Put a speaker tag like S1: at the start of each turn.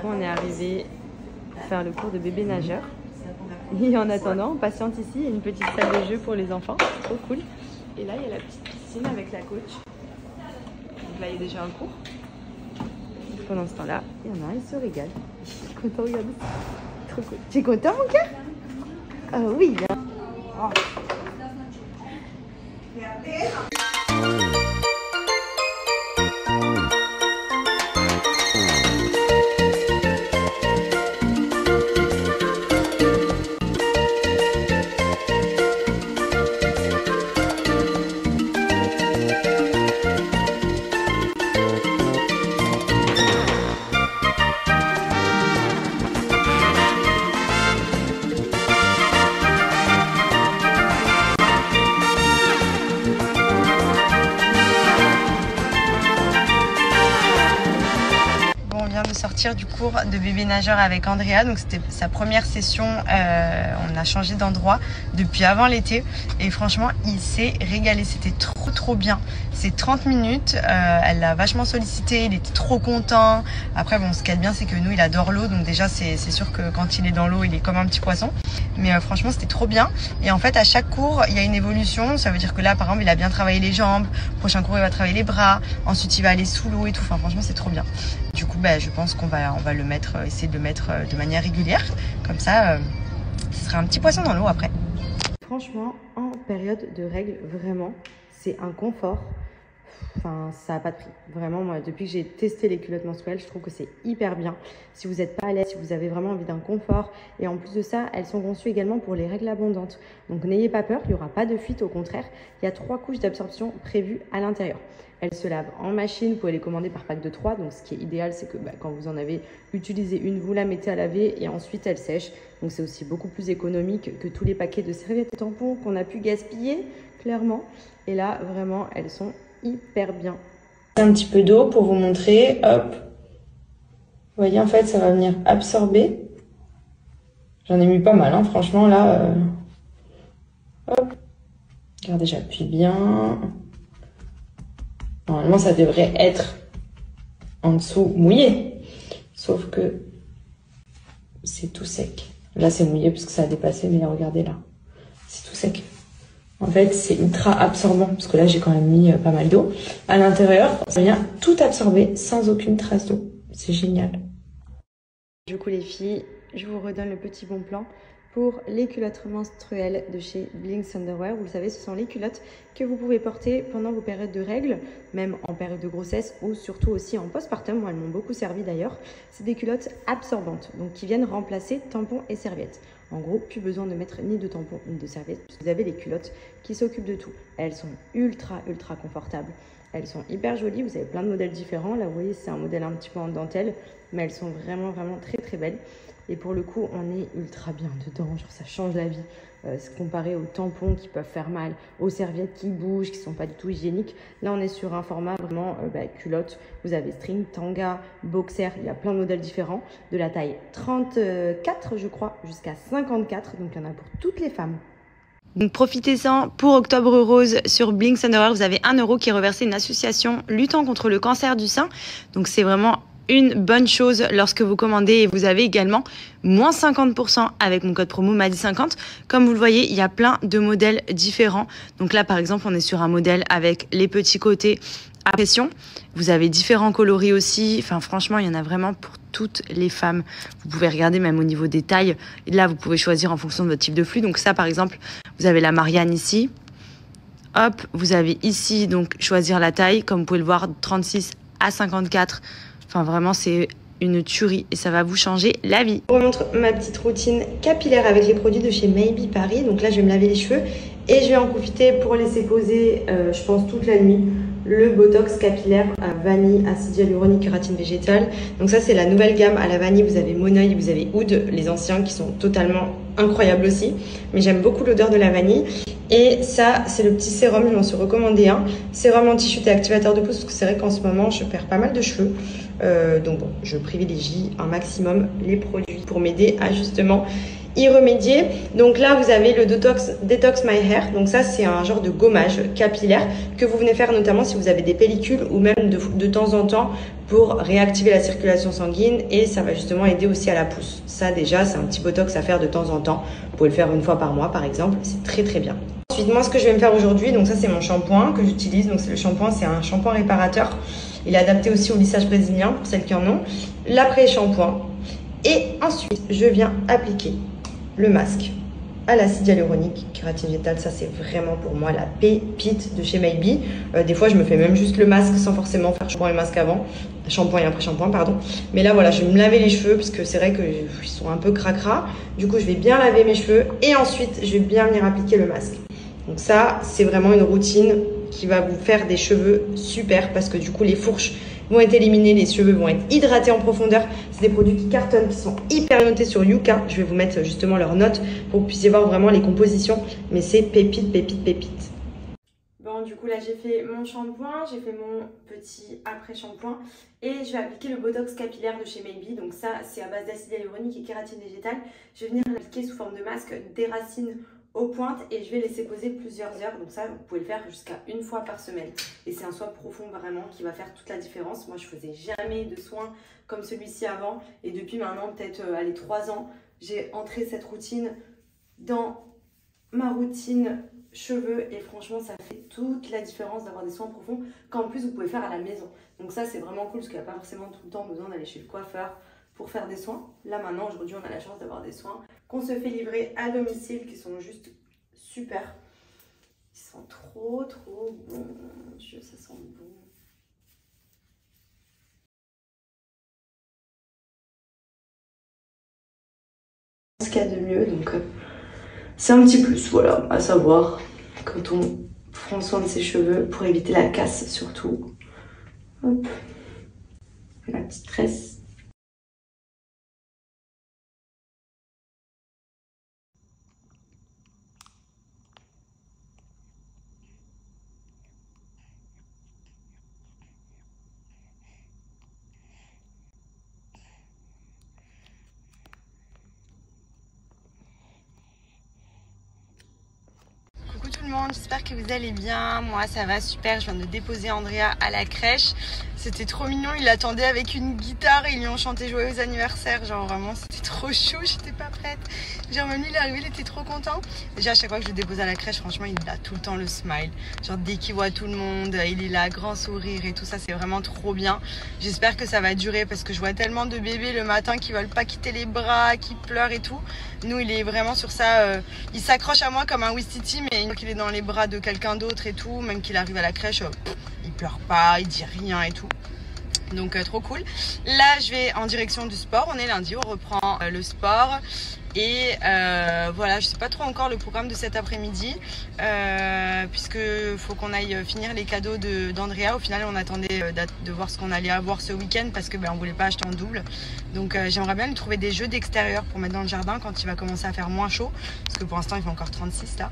S1: coup, on est arrivé faire le cours de bébé nageur. Et en attendant, on patiente ici. Il y a une petite salle de jeu pour les enfants. C'est trop cool. Et là, il y a la petite piscine avec la coach. Donc là, il y a déjà un cours. Pendant ce temps-là, il y en a un, il se régale. Je suis content, regardez. Trop cool. Tu es content, mon cœur? Ah oui. Oh. Sortir du cours de bébé nageur avec Andrea, donc c'était sa première session. On a changé d'endroit depuis avant l'été et franchement il s'est régalé, c'était trop bien. C'est 30 minutes, elle l'a vachement sollicité, il était trop content. Après bon, ce qu'il y a de bien c'est que nous il adore l'eau, donc déjà c'est sûr que quand il est dans l'eau il est comme un petit poisson, mais franchement c'était trop bien. Et en fait à chaque cours il y a une évolution, ça veut dire que là par exemple il a bien travaillé les jambes, prochain cours il va travailler les bras, ensuite il va aller sous l'eau et tout, enfin franchement c'est trop bien. Du coup je pense qu'on va le mettre, essayer de le mettre de manière régulière, comme ça ce sera un petit poisson dans l'eau après. Franchement en période de règles vraiment c'est un confort. Enfin, ça n'a pas de prix. Vraiment, moi, depuis que j'ai testé les culottes menstruelles, je trouve que c'est hyper bien. Si vous n'êtes pas à l'aise, si vous avez vraiment envie d'un confort. Et en plus de ça, elles sont conçues également pour les règles abondantes. Donc, n'ayez pas peur, il n'y aura pas de fuite. Au contraire, il y a 3 couches d'absorption prévues à l'intérieur. Elles se lavent en machine. Vous pouvez les commander par pack de 3. Donc, ce qui est idéal, c'est que quand vous en avez utilisé une, vous la mettez à laver et ensuite, elle sèche. Donc, c'est aussi beaucoup plus économique que tous les paquets de serviettes et tampons qu'on a pu gaspiller, clairement. Et là, vraiment, elles sont hyper bien. Un petit peu d'eau pour vous montrer, hop. Vous voyez, en fait, ça va venir absorber. J'en ai mis pas mal, hein, franchement, là. Hop. Regardez, j'appuie bien. Normalement, ça devrait être en dessous mouillé. Sauf que c'est tout sec. Là, c'est mouillé parce que ça a dépassé, mais regardez là. C'est tout sec. En fait, c'est ultra absorbant, parce que là, j'ai quand même mis pas mal d'eau. À l'intérieur, ça vient tout absorber sans aucune trace d'eau. C'est génial. Du coup, les filles, je vous redonne le petit bon plan pour les culottes menstruelles de chez Blinks Underwear. Vous le savez, ce sont les culottes que vous pouvez porter pendant vos périodes de règles, même en période de grossesse ou surtout aussi en postpartum. Moi, elles m'ont beaucoup servi d'ailleurs. C'est des culottes absorbantes, donc qui viennent remplacer tampons et serviettes. En gros, plus besoin de mettre ni de tampons ni de serviettes, puisque vous avez les culottes qui s'occupent de tout. Elles sont ultra confortables. Elles sont hyper jolies, vous avez plein de modèles différents. Là, vous voyez, c'est un modèle un petit peu en dentelle, mais elles sont vraiment très belles. Et pour le coup, on est ultra bien dedans, genre ça change la vie. Comparé aux tampons qui peuvent faire mal, aux serviettes qui bougent, qui ne sont pas du tout hygiéniques. Là, on est sur un format vraiment culotte. Vous avez string, tanga, boxer, il y a plein de modèles différents. De la taille 34, je crois, jusqu'à 54. Donc, il y en a pour toutes les femmes. Donc profitez-en pour Octobre Rose sur Blinks Underwear. Vous avez 1 € qui est reversé à une association luttant contre le cancer du sein. Donc c'est vraiment une bonne chose lorsque vous commandez. Et vous avez également moins 50% avec mon code promo MADI50. Comme vous le voyez, il y a plein de modèles différents. Donc là, par exemple, on est sur un modèle avec les petits côtés à pression. Vous avez différents coloris aussi. Enfin, franchement, il y en a vraiment pour toutes les femmes. Vous pouvez regarder même au niveau des tailles. Et là, vous pouvez choisir en fonction de votre type de flux. Donc ça, par exemple, vous avez la Marianne ici. Hop, vous avez ici, donc, choisir la taille. Comme vous pouvez le voir, 36 à 54. Enfin, vraiment, c'est une tuerie et ça va vous changer la vie. Je vous remontre ma petite routine capillaire avec les produits de chez Maybe Paris. Donc là, je vais me laver les cheveux et je vais en profiter pour laisser poser, je pense, toute la nuit, le Botox capillaire à vanille, acide hyaluronique, kératine végétale. Donc ça, c'est la nouvelle gamme à la vanille. Vous avez Moneuil, vous avez Oud, les anciens qui sont totalement incroyables aussi. Mais j'aime beaucoup l'odeur de la vanille. Et ça, c'est le petit sérum, je m'en suis recommandé un. Sérum anti-chute et activateur de peau, parce que c'est vrai qu'en ce moment, je perds pas mal de cheveux. Donc bon, je privilégie un maximum les produits pour m'aider à justement y remédier. Donc là, vous avez le Detox My Hair. Donc ça, c'est un genre de gommage capillaire que vous venez faire notamment si vous avez des pellicules ou même de temps en temps pour réactiver la circulation sanguine, et ça va justement aider aussi à la pousse. Ça déjà, c'est un petit botox à faire de temps en temps. Vous pouvez le faire une fois par mois par exemple, c'est très très bien. Ensuite, moi ce que je vais me faire aujourd'hui, donc ça c'est mon shampoing que j'utilise. Donc le shampoing, c'est un shampoing réparateur. Il est adapté aussi au lissage brésilien pour celles qui en ont. L'après-shampoing. Et ensuite, je viens appliquer le masque à l'acide hyaluronique, kératine végétale. Ça, c'est vraiment pour moi la pépite de chez Maybe. Des fois, je me fais même juste le masque sans forcément faire shampoing et masque avant. Shampoing et après shampoing, pardon. Mais là, voilà, je vais me laver les cheveux parce que c'est vrai qu'ils sont un peu cracra. Du coup, je vais bien laver mes cheveux et ensuite, je vais bien venir appliquer le masque. Donc ça, c'est vraiment une routine qui va vous faire des cheveux super parce que du coup, les fourches vont être éliminées, les cheveux vont être hydratés en profondeur. C'est des produits qui cartonnent, qui sont hyper notés sur Yuka. Je vais vous mettre justement leurs notes pour que vous puissiez voir vraiment les compositions. Mais c'est pépite, pépite, pépite. Bon, du coup là j'ai fait mon shampoing, j'ai fait mon petit après-shampoing et je vais appliquer le Botox capillaire de chez Maybe. Donc ça, c'est à base d'acide hyaluronique et kératine végétale. Je vais venir l'appliquer sous forme de masque des racines aux pointes et je vais laisser poser plusieurs heures. Donc ça, vous pouvez le faire jusqu'à une fois par semaine. Et c'est un soin profond vraiment qui va faire toute la différence. Moi, je faisais jamais de soins comme celui-ci avant. Et depuis maintenant, peut-être 3 ans, j'ai entré cette routine dans ma routine cheveux. Et franchement, ça fait toute la différence d'avoir des soins profonds qu'en plus, vous pouvez faire à la maison. Donc ça, c'est vraiment cool parce qu'il n'y a pas forcément tout le temps besoin d'aller chez le coiffeur pour faire des soins. Là maintenant, aujourd'hui, on a la chance d'avoir des soins qu'on se fait livrer à domicile qui sont juste super. Ils sont trop bons. Mon Dieu, ça sent bon. Ce qu'il y a de mieux, donc c'est un petit plus, voilà, à savoir quand on prend soin de ses cheveux pour éviter la casse surtout. Hop, la petite tresse. Coucou tout le monde, j'espère que vous allez bien. Moi ça va super, je viens de déposer Andrea à la crèche. C'était trop mignon, il l'attendait avec une guitare et ils lui ont chanté joyeux anniversaire. Genre vraiment c'était trop chou, j'étais pas prête. Genre même lui il est arrivé, il était trop content. Déjà à chaque fois que je le dépose à la crèche, franchement il a tout le temps le smile. Genre dès qu'il voit tout le monde, il est là, grand sourire et tout ça, c'est vraiment trop bien. J'espère que ça va durer parce que je vois tellement de bébés le matin qui veulent pas quitter les bras, qui pleurent et tout. Nous il est vraiment sur ça, il s'accroche à moi comme un Wistiti, mais une fois qu'il est dans les bras de quelqu'un d'autre et tout, même qu'il arrive à la crèche, il pleure pas, il dit rien et tout. Donc trop cool. Là je vais en direction du sport, on est lundi, on reprend le sport. Et voilà, je sais pas trop encore le programme de cet après-midi puisque faut qu'on aille finir les cadeaux d'Andrea. Au final on attendait de voir ce qu'on allait avoir ce week-end parce que on voulait pas acheter en double. Donc j'aimerais bien lui trouver des jeux d'extérieur pour mettre dans le jardin quand il va commencer à faire moins chaud, parce que pour l'instant il fait encore 36 là.